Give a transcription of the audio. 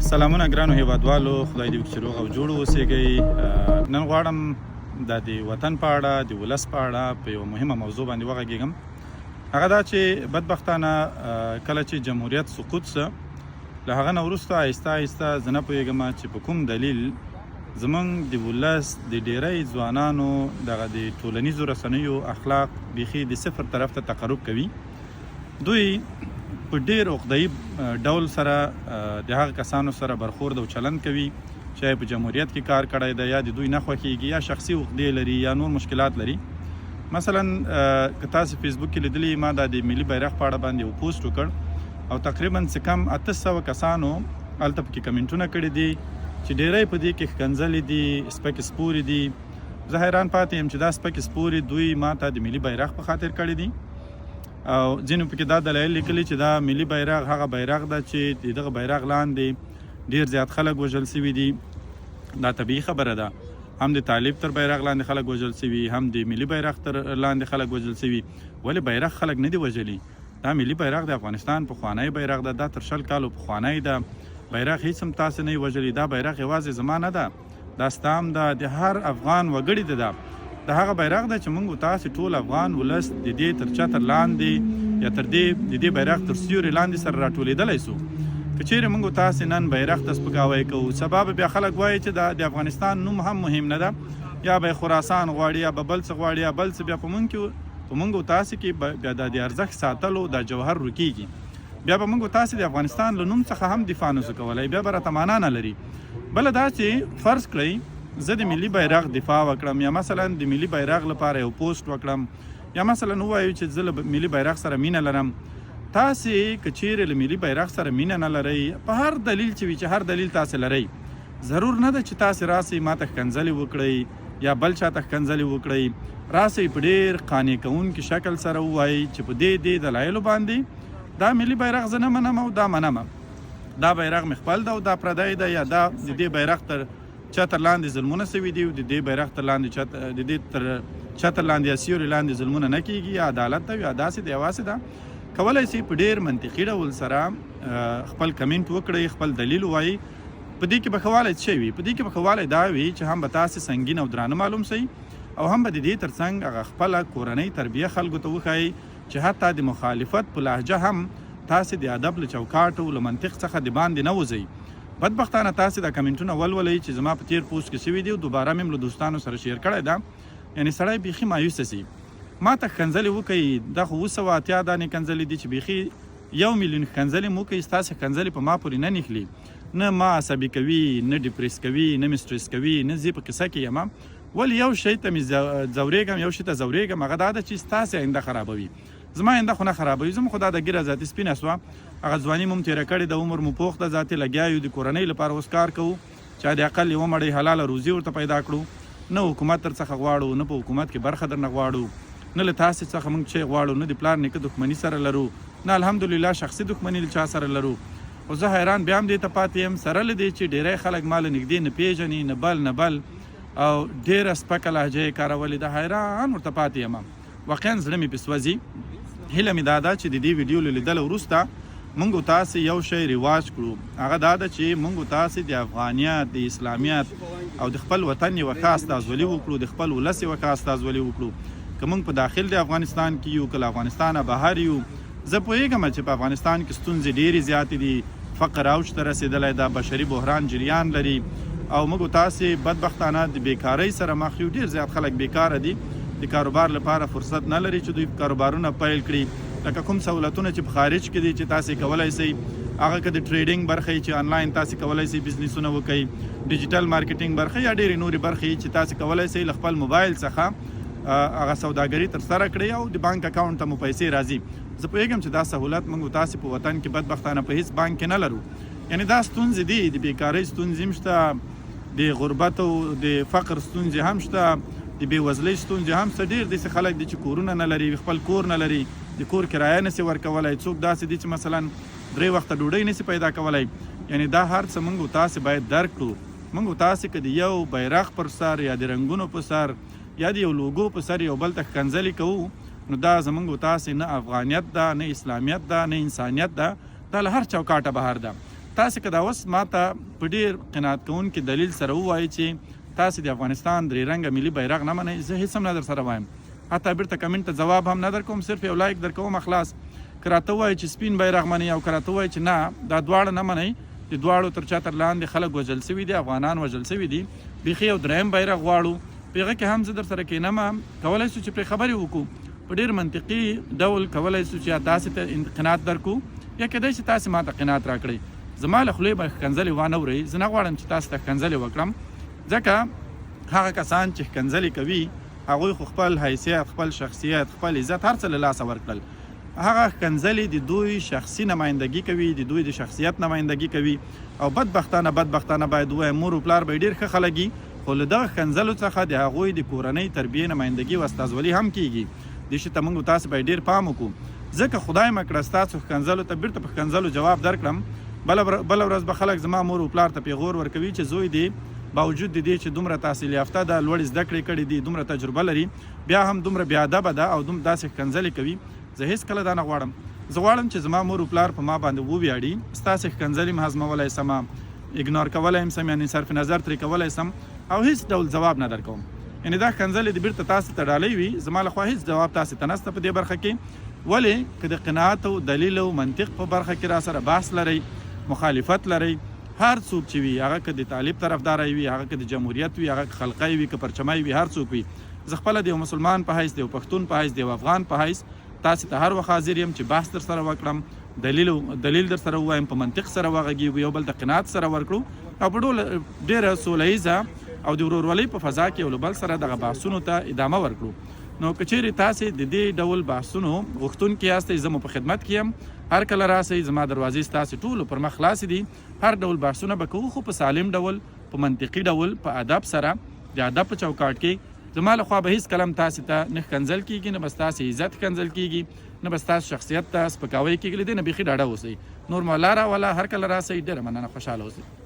سلامونه ګرانو هیوادوالو، خدای دې وکړي چې روغ او جوړ اوسئ. نن غواړم د وطن په اړه، د ولس په اړه په یوه مهمه موضوع باندې وغږېږم. هغه دا چې بدبختانه کله چې جمهوریت سقوط شه، له هغه نه وروسته آهسته آهسته زه نه پوهېږم چې په کوم دلیل زموږ د ولس د ډېری ځوانانو دغه د ټولنیزو رسنیو اخلاق بیخي د صفر طرف ته تقرب کوي. دوی په ډېر عقده‌يي ډول سره د هغه کسانو سره برخورد او چلند کوي چې په جمهوریت کې کار کړی دی، یا د دوی نه خوښېږي، یا شخصي عقدې لري، یا نور مشکلات لري. مثلا که تاسو فیسبوک کې لیدلی، ما دا د ملي بیرغ په اړه باندې یو پوسټ وکړ او تقریبا څه کم 800 کسانو هلته پکې کمنټونه کړي دي چې ډېری په دې کې ښکنځلې دي، سپکې سپورې دي. زه حیران پاتې یم چې دا سپکې سپورې دوی ما ته د ملي بیرغ په خاطر کړي دي، او ځینو پکې دا دلایل لیکلي چې دا ملي بیرغ هغه بیرغ ده چې د دغه بیرغ لاندې ډېر زیات خلک وژل سوي دي. دا طبیعي خبره ده، هم د طالب تر بیرغ لاندې خلک وژل سوي، هم د ملي بیرغ تر لاندې خلک وژل سوي. ولې بیرغ خلک نه دي وژلي؟ دا ملي بیرغ د افغانستان پخوانی بیرغ ده، دا تر 20 کالو پخوانی ده. بیرغ هیڅ هم تاسو نه وژلي. دا بیرغ یوازې زما نه ده، دا ستا هم ده، د هر افغان وګړي ده. د هغه بیرغ ده چې موږ تاسو ټول افغان ولس د دې تر چتر لاندې یا تر دې بیرغ تر سیوري لاندې سره راټولېدلی سو. که چیرې موږ تاسو نن بیرغ ته سپکاوی کوو، سبا به بیا خلک وایي چې د افغانستان نوم هم مهم نه ده، یا به خراسان غواړي، یا به بل څه غواړي، یا بل څه. بیا په موږ تاسو کې بیا د ارزښت ساتلو د جوهر رکیږي. بیا به موږ تاسو د افغانستان له نوم څخه هم دفاع نشو کولی، بیا به راته معنا نه لري. بله دا چې فرض کړئ زه د ملي بیرغ دفاع وکړم، یا مثلا د ملي بیرغ لپاره یو پوسټ وکړم، یا مثلا ووایو چې زه له ملي بیرغ سره مینه لرم. تاسې که چیرې له ملي بیرغ سره مینه نه لرئ، په هر دلیل چې وي، چې هر دلیل تاسې لرئ، ضرور نه ده چې تاسې راسئ ما ته ښکنځلې وکړئ یا بل چا ته ښکنځلې وکړئ. راسئ په ډېر قانع کوونکي شکل سره ووایئ چې په دې دلایلو باندې دا ملي بیرغ زه نه منم او دا منم، دا بیرغ مې خپل ده او دا پردی ده، یا دا د دې بیرغ تر چتر لاندې ظلمونه سوي دي، د دې بیرغ تر لاندې د دې تر چتر لاندې یا سیوري لاندې ظلمونه نه کیږي، یا عدالت ده، یا داسې دی یواسې ده. کولی شي په ډېر منطقي ډول سره خپل کمنټ وکړئ، خپل دلیل ووایي. په دې کې به ښه والی څه وي؟ په دې کې به ښه والی دا وي چې هم به تاسې سنګین او درانه معلوم سئ، او هم به د دې تر څنګ هغه خپله کورنۍ تربیه خلکو ته وښایي چې حتی د مخالفت په لهجه هم تاسې د ادب له چوکاټ او له منطق څخه د باندې نه وځئ. بدبختانه تاسې دا کمنټونه ولولئ چې زما په تیر پوسټ کې شوي دي، او دوباره مې له دوستانو سره شیر کړی ده. یعنې سړی بیخي مایوسه سي. ما ته ښکنځلې وکړئ، دا خو 280 دانې ښکنځلې دي چې بیخي 1 میلیون ښکنځلې مو وکړئ، ستاسې ښکنځلې په ما پورې نه نښلي، نه ما عصبي کوي، نه ډپریس کوي، نه مې سټرس کوي، نه زه په قصه کې یم. ولې یو شی ته مې ځورېږم، یو شي ته ځورېږم، هغه دا ده چې ستاسې آینده خرابوي. زما آینده خو نه خرابوي. زموږ خو دا د ګیره ذاتي سپینه سوه، هغه ځواني مو تېره کړې ده، عمر مو پوخ ده، ذاتي لګیا یو د کورنۍ لپاره اوس کار کوو چې د اقل یوه مړۍ حلاله روزي ورته پیدا کړو. نه حکومت در څخه غواړو، نه په حکومت کې برخه درنه غواړو، نه له تاسې څخه موږ چې غواړو، نه د پلار نیکه دښمني سره لرو، نه الحمدلله شخصي دښمني له چا سره لرو. خو زه حیران بیا هم دې ته پاتې یم، سره له دې چې ډېری خلک ما له نږدې نه پېژني، نه بل او ډېره سپکه لهجه یې کارولې ده. حیران ورته پاتې یم، واقعا زړه مې پې سوځي. هیله مې دا ده چې د دې ویډیو له لیدلو وروسته موږ تاسې یو شی رواج کړو، هغه دا ده چې موږ تاسې د افغانیت، د اسلامیت او د خپل وطن یوه ښه استازولي وکړو، د خپل ولس یوه ښه استازولي وکړو. که موږ په داخل د افغانستان کې یو، که له افغانستانه بهر یو، زه پوهېږم چې په افغانستان کې ستونزې ډېرې زیاتې دي، فقر اوج ته رسېدلی ده، بشري بحران جریان لري، او موږ تاسې بدبختانه د بیکارۍ سره مخ یو. ډېر زیات خلک بیکاره دي، د کاروبار لپاره فرصت نه لري چې دوی کاروبارونه پیل کړي. لکه کوم سهولتونه چې په خارج کې دي چې تاسې کولی شئ، هغه که د ټریډینګ برخه چې آنلاین تاسې کولی شئ بزنسونه وکړئ، ډیجیټل مارکیټینګ برخه، یا ډېرې نورې برخې چې تاسې کولی شئ له خپل موبایل څخه هغه سوداګري ترسره کړئ او د بانک اکاونټ ته مو پیسې راځي. زه پوهېږم چې دا سهولت موږ تاسې په وطن کې بدبختانه په هیڅ بانک کې نه لرو. یعنې دا ستونزې دي، د بیکارۍ ستونزې هم شته، د غربت او د فقر ستونزې هم شته، د بېوزلۍ ستونزې هم شته. ډېر داسې خلک دي چې کورونه نه لري، خپل کور نه لري، د کور کرایه نشي ورکولی. څوک داسې دي چې مثلا 3 وخته ډوډۍ نشي پیدا کولی. یعنې دا هر څه موږ تاسې باید درک کړو. موږ تاسې که د یو بیرغ پر سر، یا د رنګونو په سر، یا د یو لوګو په سر یو بل ته ښکنځلې کوو، نو دا زموږ تاسې نه افغانیت ده، نه اسلامیت ده، نه انسانیت ده، دا له هر چوکاټه بهر ده. تاسې که دا اوس ما ته په ډېر قناعت کوونکي دلیل سره ووایي چې تاسې د افغانستان درې رنګه ملي بیرغ نه منئ، زه هېڅ هم نه در سره وایم، حتی بیرته کمنټ ته ځواب هم نه در کوم، صرف یو لایک در کوم خلاص. که راته ووایي چې سپین بیرغ منئ او که راته ووایي چې نه دا دواړه نه منئ، د دواړو تر چتر لاندې خلک وژل سوي دي، افغانان وژل سوي دي، بیخي یو دریم بیرغ غواړو، په هغه کې هم زه در سره کښېنم، کولی شو چې پرې خبرې وکړو، په ډېر منطقي ډول کولی شو چې تاسې ته قناعت درکړو، یا کیدای شي تاسې ما ته قناعت راکړئ. زما له خولې به ښکنځلې وانه ورئ، زه نه غواړم چې تاسو ته ښکنځلې وکړم، ځکه هغه کسان چې ښکنځلې کوي هغوی خو خپل حیثیت، خپل شخصیت، خپل عزت هر څه له لاسه ورکړل. هغه ښکنځلې د دوی شخصي نمایندګي کوي، د دوی د شخصیت نمایندګي کوي، او بدبختانه باید ووایم مور و پلار به یې ډېر ښه خلک وي، خو له دغه ښکنځلو څخه د هغوی د کورنۍ تربیې نمایندګي او استازولي هم کیږي. دې شي ته موږ تاسو باید ډېر پام وکړو، ځکه خدای مه کړه ستاسو ښکنځلو ته بیرته په ښکنځلو جواب درکړم، بله ورځ به خلک زما مور و پلار ته پیغور ورکوي چې زوی دی باوجود د دې چې دومره تحصیل یافته ده، لوړې زده کړې کړې دي، دومره تجربه لري، بیا هم دومره بېادبه ده او داسې ښکنځلې کوي. زه هېڅکله دا نه غواړم. زه غواړم چې زما مور و پلار په ما باندې وویاړي، ستاسې ښکنځلې م هضمولی سم، اګنور کولی یم سم، یعنې صرف نظر ترې کولی سم او هېڅ ډول ځواب نه درکوم. یعنې دا ښکنځلې د بیرته تاسې ته ډالۍ وي، زما لخوا هېڅ جواب تاسې ته نشته په دې برخه کې. ولې که د قناعت او دلیل او منطق په برخه کې را سره بحث لرئ، مخالفت لرئ، هر څوک چې وي، هغه که د طالب طرفداری وي، هغه که د جمهوریت وي، هغه که خلقی وي، که پرچمی وي، هر څوک وي، زه خپله د یو مسلمان په حیث، د یو پښتون په حیث، د یو افغان په حیث تاسې ته هر وخت حاضر یم چې بحث در سره وکړم، دلیل در سره ووایم، په منطق سره وغږیږو، یو بل ته قناعت سره ورکړو او په ډېره سوله ییزه او د ورورولۍ په فضا کې یو له بل سره دغه بحثونو ته ادامه ورکړو. نو که چیرې تاسې د دې ډول بحثونو غوښتونکي یاستئ، زه مو په خدمت کې یم، هر کله راسئ، زما دروازې ستاسې ټولو پر مخ خلاصې دي، هر ډول بحثونه به کوو، خو په سالم ډول، په منطقي ډول، په ادب سره، د ادب په چوکاټ کې. زما لخوا به هېڅ کله هم تاسې ته نه ښکنځل کېږي، نه به ستاسې عزت ښکنځل کېږي، نه به ستاسو شخصیت ته سپکاوی کېږي. له دې نه بیخي ډاډه اوسئ. نور مو الله راوله، هر کله راسئ، ډېره مننه، خوشحاله اوسئ.